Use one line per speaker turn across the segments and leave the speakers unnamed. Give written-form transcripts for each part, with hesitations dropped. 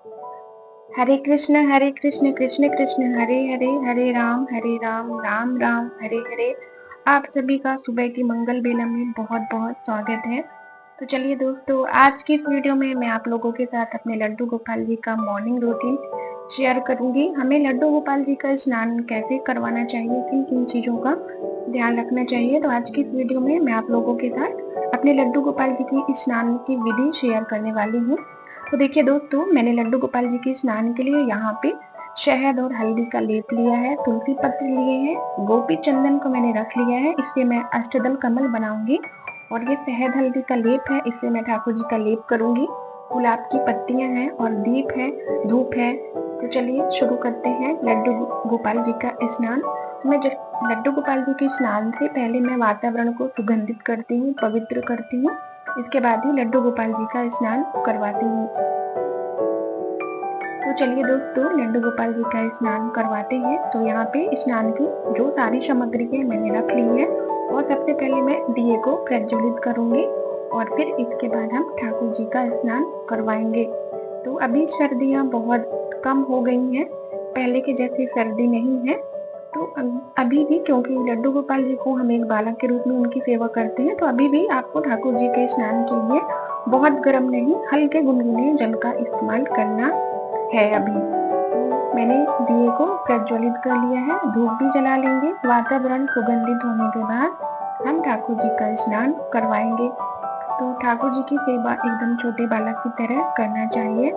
हरे कृष्ण कृष्ण कृष्ण हरे हरे, हरे राम राम राम हरे हरे। आप सभी का सुबह की मंगल बेला में बहुत बहुत स्वागत है। तो चलिए दोस्तों, आज की इस वीडियो में मैं आप लोगों के साथ अपने लड्डू गोपाल जी का मॉर्निंग रूटीन शेयर करूंगी। हमें लड्डू गोपाल जी का स्नान कैसे करवाना चाहिए, किन किन चीजों का ध्यान रखना चाहिए। तो आज की इस वीडियो में मैं आप लोगों के साथ अपने लड्डू गोपाल जी की स्नान की विधि शेयर करने वाली हूँ। तो देखिए दोस्तों, मैंने लड्डू गोपाल जी के स्नान के लिए यहाँ पे शहद और हल्दी का लेप लिया है, तुलसी पत्र लिए हैं, गोपी चंदन को मैंने रख लिया है, इससे मैं अष्टदल कमल बनाऊंगी। और ये शहद हल्दी का लेप है, इससे मैं ठाकुर जी का लेप करूंगी। गुलाब की पत्तियां हैं और दीप है, धूप है। तो चलिए शुरू करते हैं लड्डू गोपाल जी का स्नान। मैं जब लड्डू गोपाल जी के स्नान से पहले मैं वातावरण को सुगंधित करती हूँ, पवित्र करती हूँ। इसके बाद ही लड्डू गोपाल जी का स्नान करवाती हूँ। तो चलिए दोस्तों, लड्डू गोपाल जी का स्नान करवाते हैं। तो यहाँ पे स्नान की जो सारी सामग्री है मैंने रख ली है। और सबसे पहले मैं दिए को प्रज्वलित करूंगी और फिर इसके बाद हम ठाकुर जी का स्नान करवाएंगे। तो अभी सर्दियाँ बहुत कम हो गई हैं, पहले के जैसी सर्दी नहीं है। तो अभी भी, क्योंकि लड्डू गोपाल जी को हम एक बालक के रूप में उनकी सेवा करते हैं, तो अभी भी आपको ठाकुर जी के स्नान के लिए बहुत गर्म नहीं, हल्के गुनगुने जल का इस्तेमाल करना है। अभी तो मैंने दिए को प्रज्वलित कर लिया है, धूप भी जला लेंगे। वातावरण सुगंधित होने के बाद हम ठाकुर जी का स्नान करवाएंगे। तो ठाकुर जी की सेवा एकदम छोटे बालक की तरह करना चाहिए,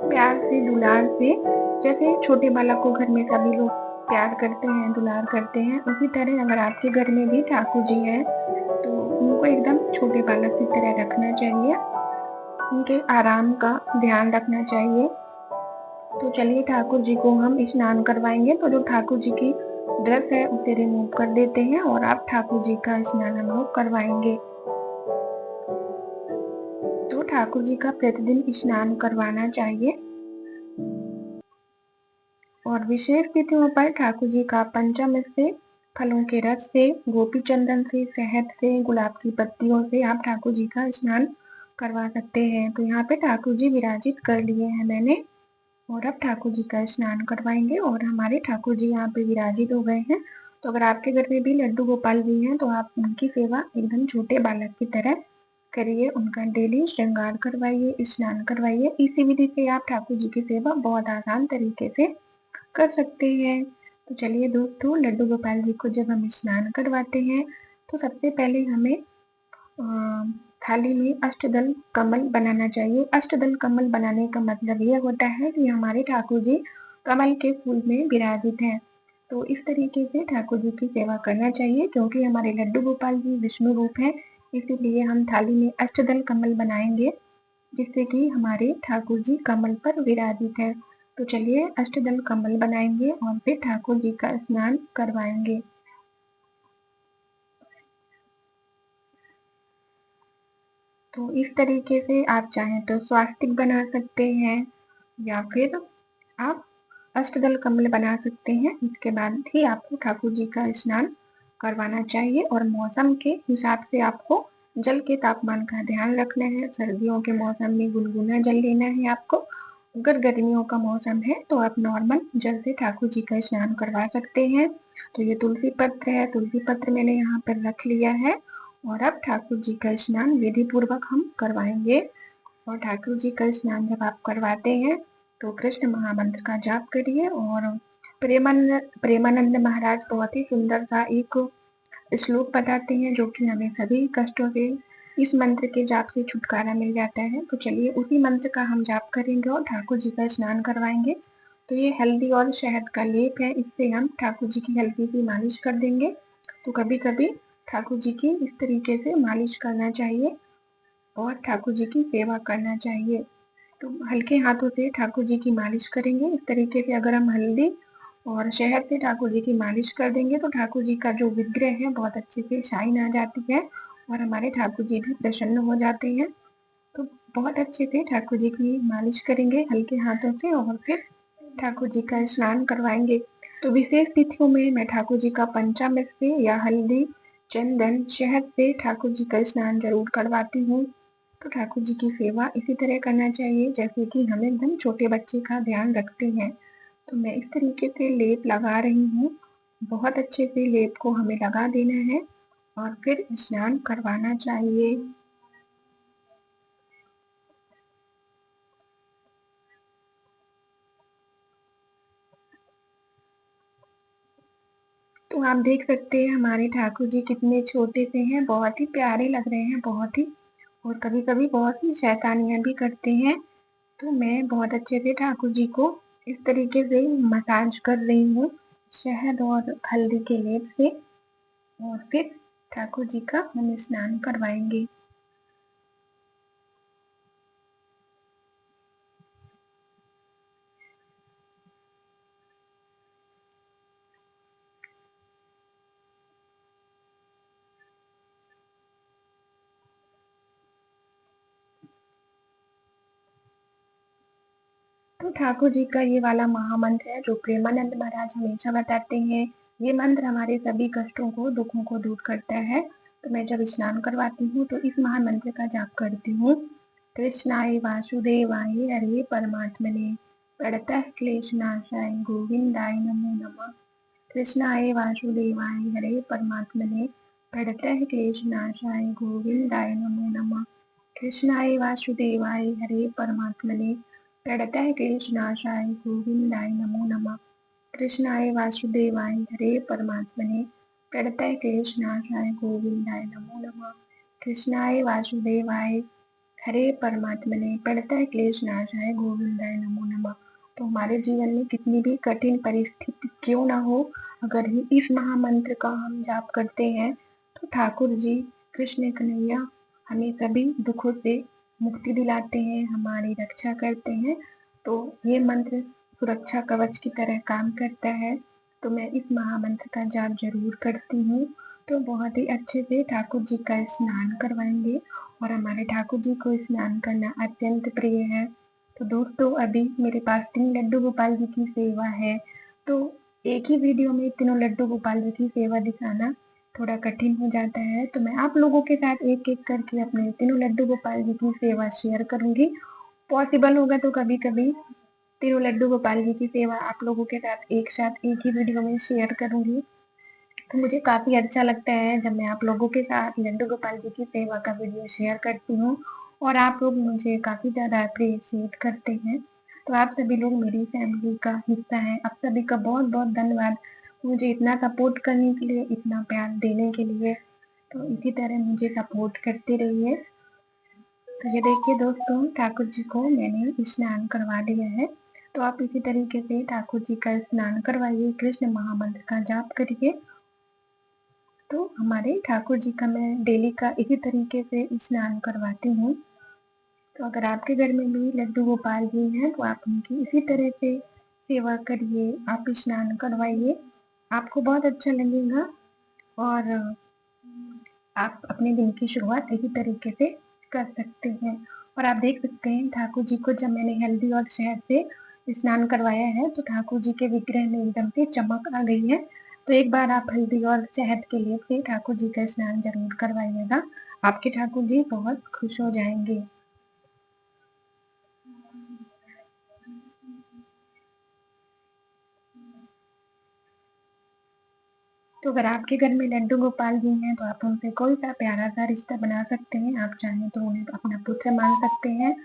प्यार से, दुलार से। जैसे छोटे बालक को घर में सभी लोग प्यार करते हैं, दुलार करते हैं, उसी तरह अगर आपके घर में भी ठाकुर जी है तो उनको एकदम छोटे बालक की तरह रखना चाहिए, उनके आराम का ध्यान रखना चाहिए। तो चलिए ठाकुर जी को हम स्नान करवाएंगे। तो जो ठाकुर जी की ड्रेस है उसे रिमूव कर देते हैं और आप ठाकुर जी का स्नान हम लोग करवाएंगे। तो ठाकुर जी का प्रतिदिन स्नान करवाना चाहिए। और विशेष तिथियों पर ठाकुर जी का पंचामृत से, फलों के रस से, गोपी चंदन से, शहद से, गुलाब की पत्तियों से आप ठाकुर जी का स्नान करवा सकते हैं। तो यहाँ पे ठाकुर जी विराजित कर लिए हैं मैंने, और अब ठाकुर जी का स्नान करवाएंगे। और हमारे ठाकुर जी यहाँ पे विराजित हो गए हैं। तो अगर आपके घर में भी लड्डू गोपाल जी हैं तो आप उनकी सेवा एकदम छोटे बालक की तरह करिए, उनका डेली श्रृंगार करवाइए, स्नान करवाइए। इसी विधि से आप ठाकुर जी की सेवा बहुत आसान तरीके से कर सकते हैं। तो चलिए दोस्तों, लड्डू गोपाल जी को जब हम स्नान करवाते हैं तो सबसे पहले हमें थाली में अष्टदल कमल बनाना चाहिए। अष्टदल कमल बनाने का मतलब यह होता है कि हमारे ठाकुर जी कमल के फूल में विराजित हैं। तो इस तरीके से ठाकुर जी की सेवा करना चाहिए, क्योंकि हमारे लड्डू गोपाल जी विष्णु रूप है, इसीलिए हम थाली में अष्टदल कमल बनाएंगे, जिससे कि हमारे ठाकुर जी कमल पर विराजित है। तो चलिए अष्टदल कमल बनाएंगे और फिर ठाकुर जी का स्नान करवाएंगे। तो इस तरीके से आप चाहें तो स्वास्तिक बना सकते हैं, या फिर आप अष्टदल कमल बना सकते हैं। इसके बाद ही आपको ठाकुर जी का स्नान करवाना चाहिए। और मौसम के हिसाब से आपको जल के तापमान का ध्यान रखना है। सर्दियों के मौसम में गुनगुना जल लेना है आपको। अगर गर्मियों का मौसम है तो आप नॉर्मल जल से ठाकुर जी का स्नान करवा सकते हैं। तो ये तुलसी पत्र है, तुलसी पत्र मैंने यहाँ पर रख लिया है। और अब ठाकुर जी का स्नान विधि पूर्वक हम करवाएंगे। और ठाकुर जी का स्नान जब आप करवाते हैं तो कृष्ण महामंत्र का जाप करिए। और प्रेमानंद महाराज बहुत ही सुंदर सा एक श्लोक बताते हैं, जो कि हमें सभी कष्टों से इस मंत्र के जाप से छुटकारा मिल जाता है। तो चलिए उसी मंत्र का हम जाप करेंगे और ठाकुर जी का स्नान करवाएंगे। तो ये हल्दी और शहद का लेप है, इससे हम ठाकुर जी की हल्की सी मालिश कर देंगे। तो कभी कभी ठाकुर जी की इस तरीके से मालिश करना चाहिए और ठाकुर जी की सेवा करना चाहिए। तो हल्के हाथों से ठाकुर जी की मालिश करेंगे। इस तरीके से अगर हम हल्दी और शहद से ठाकुर जी की मालिश कर देंगे तो ठाकुर जी का जो विग्रह है बहुत अच्छे से शाइन आ जाती है, और हमारे ठाकुर जी भी प्रसन्न हो जाते हैं। तो बहुत अच्छे से ठाकुर जी की मालिश करेंगे हल्के हाथों से, और फिर ठाकुर जी का स्नान करवाएंगे। तो विशेष तिथियों में मैं ठाकुर जी का पंचामृत से या हल्दी, चंदन, शहद से ठाकुर जी का स्नान जरूर करवाती हूँ। तो ठाकुर जी की सेवा इसी तरह करना चाहिए जैसे कि हम एकदम छोटे बच्चे का ध्यान रखते हैं। तो मैं इस तरीके से लेप लगा रही हूँ। बहुत अच्छे से लेप को हमें लगा देना है और फिर स्नान करवाना चाहिए। तो आप देख सकते हैं हमारे ठाकुर जी कितने छोटे से हैं, बहुत ही प्यारे लग रहे हैं, बहुत ही। और कभी-कभी बहुत सी शैतानियाँ भी करते हैं। तो मैं बहुत अच्छे से ठाकुर जी को इस तरीके से मसाज कर रही हूँ शहद और हल्दी के लेप से, और फिर ठाकुर जी का हम स्नान करवाएंगे। तो ठाकुर जी का ये वाला महामंत्र है जो प्रेमानंद महाराज हमेशा बताते हैं। ये मंत्र हमारे सभी कष्टों को, दुखों को दूर करता है। तो मैं जब स्नान करवाती हूँ तो इस महामंत्र का जाप करती हूँ। कृष्णाय वासुदेवाय हरे परमात्मने प्रणतः क्लेशनाशाय गोविंदाय नमो नमः। कृष्णाय वासुदेवाय हरे परमात्मने प्रणतः क्लेशनाशाय गोविंदाय नमो नमः। कृष्णाय वासुदेवाय हरे परमात्मने प्रणतः क्लेशनाशाय गोविंदाय नमो नमः। कृष्णाय वासुदेवाय हरे परमात्मने प्रणतः क्लेशनाशाय गोविंदाय नमो नमः। कृष्णाय वासुदेवाय हरे परमात्मने प्रणतः क्लेशनाशाय गोविंदाय नमो नमः। तो हमारे जीवन में कितनी भी कठिन परिस्थिति क्यों ना हो, अगर इस महामंत्र का हम जाप करते हैं तो ठाकुर जी कृष्ण कन्हैया हमें सभी दुखों से मुक्ति दिलाते हैं, हमारी रक्षा करते हैं। तो ये मंत्र सुरक्षा कवच की तरह काम करता है। तो मैं इस महामंत्र का जाप जरूर करती हूँ। तो बहुत ही अच्छे से ठाकुर जी का स्नान करवाएंगे और हमारे ठाकुर जी को स्नान करना अत्यंत प्रिय है। तो दोस्तों अभी मेरे पास 3 लड्डू गोपाल जी की सेवा है। तो एक ही वीडियो में तीनों लड्डू गोपाल जी की सेवा दिखाना थोड़ा कठिन हो जाता है। तो मैं आप लोगों के साथ एक एक करके अपने तीनों लड्डू गोपाल जी की सेवा शेयर करूंगी। पॉसिबल होगा तो कभी कभी तीनों लड्डू गोपाल जी की सेवा आप लोगों के साथ एक साथ एक ही वीडियो में शेयर करूंगी। तो मुझे काफ़ी अच्छा लगता है जब मैं आप लोगों के साथ लड्डू गोपाल जी की सेवा का वीडियो शेयर करती हूँ और आप लोग मुझे काफ़ी ज़्यादा अप्रिशिएट करते हैं। तो आप सभी लोग मेरी फैमिली का हिस्सा हैं। आप सभी का बहुत बहुत धन्यवाद मुझे इतना सपोर्ट करने के लिए, इतना प्यार देने के लिए। तो इसी तरह मुझे सपोर्ट करते रहिए। तो ये देखिए दोस्तों, ठाकुर जी को मैंने स्नान करवा दिया है। तो आप इसी तरीके से ठाकुर जी का स्नान करवाइए, कृष्ण महामंत्र का जाप करिए। तो हमारे ठाकुर जी का मैं डेली का इसी तरीके से स्नान करवाती हूँ। तो अगर आपके घर में भी लड्डू गोपाल जी हैं तो आप उनकी इसी तरह से सेवा करिए, आप स्नान करवाइए, आपको बहुत अच्छा लगेगा। और आप अपने दिन की शुरुआत इसी तरीके से कर सकते हैं। और आप देख सकते हैं ठाकुर जी को जब मैंने हल्दी और शहद से स्नान करवाया है तो ठाकुर जी के विग्रह में एकदम से चमक आ गई है। तो एक बार आप हल्दी और शहद के लेप से ठाकुर जी का स्नान जरूर करवाइएगा, आपके ठाकुर जी बहुत खुश हो जाएंगे। तो अगर आपके घर में लड्डू गोपाल जी हैं तो आप उनसे कोई सा प्यारा सा रिश्ता बना सकते हैं। आप चाहें तो उन्हें अपना पुत्र मान सकते हैं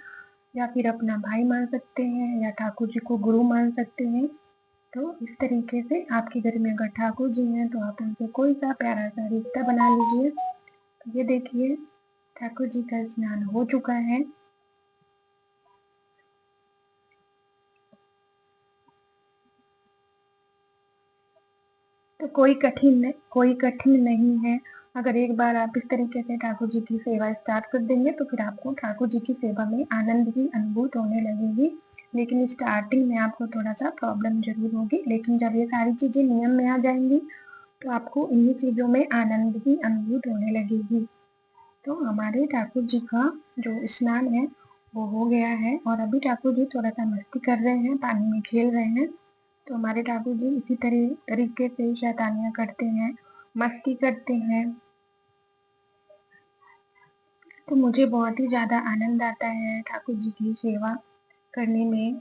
या फिर अपना भाई मान सकते हैं या ठाकुर जी को गुरु मान सकते हैं। तो इस तरीके से आपके घर में अगर ठाकुर जी हैं तो आप उनसे कोई सा प्यारा सा रिश्ता बना लीजिए। तो ये देखिए ठाकुर जी का स्नान हो चुका है। तो कोई कठिन नहीं है। अगर एक बार आप इस तरीके से ठाकुर जी की सेवा स्टार्ट कर देंगे तो फिर आपको ठाकुर जी की सेवा में आनंद की अनुभूत होने लगेगी। लेकिन स्टार्टिंग में आपको थोड़ा सा प्रॉब्लम जरूर होगी, लेकिन जब ये सारी चीजें नियम में आ जाएंगी तो आपको इन्हीं चीजों में आनंद की अनुभूत होने लगेगी। तो हमारे ठाकुर जी का जो स्नान है वो हो गया है और अभी ठाकुर जी थोड़ा सा मस्ती कर रहे हैं, पानी में खेल रहे हैं। तो हमारे ठाकुर जी इसी तरीके से शैतानियाँ करते हैं, मस्ती करते हैं। तो मुझे बहुत ही ज़्यादा आनंद आता है ठाकुर जी की सेवा करने में।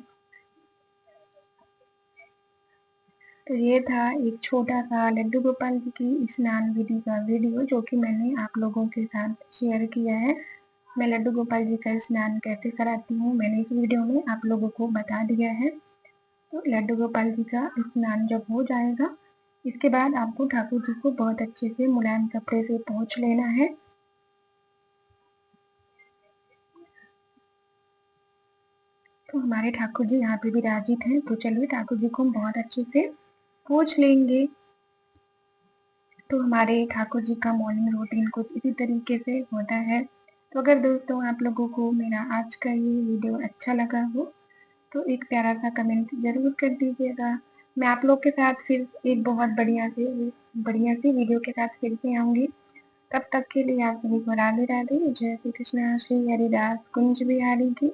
तो ये था एक छोटा-सा लड्डू गोपाल जी की स्नान विधि का वीडियो जो कि मैंने आप लोगों के साथ शेयर किया है। मैं लड्डू गोपाल जी का स्नान कैसे कराती हूँ, मैंने इस वीडियो में आप लोगों को बता दिया है। तो लड्डू गोपाल जी का स्नान जब हो जाएगा, इसके बाद आपको ठाकुर जी को बहुत अच्छे से मुलायम कपड़े से पोंछ लेना है। तो हमारे ठाकुर जी यहाँ पे विराजित हैं, तो चलिए ठाकुर जी को हम बहुत अच्छे से पोंछ लेंगे। तो हमारे ठाकुर जी का मॉर्निंग रूटीन कुछ इसी तरीके से होता है। तो अगर दोस्तों आप लोगों को मेरा आज का ये वीडियो अच्छा लगा हो तो एक प्यारा सा कमेंट ज़रूर कर दीजिएगा। मैं आप लोग के साथ फिर एक बहुत बढ़िया सी वीडियो के साथ फिर से आऊँगी। तब तक के लिए आप सभी को राधे राधे, जय श्री कृष्णा, श्री हरिदास, कुंज बिहारी की।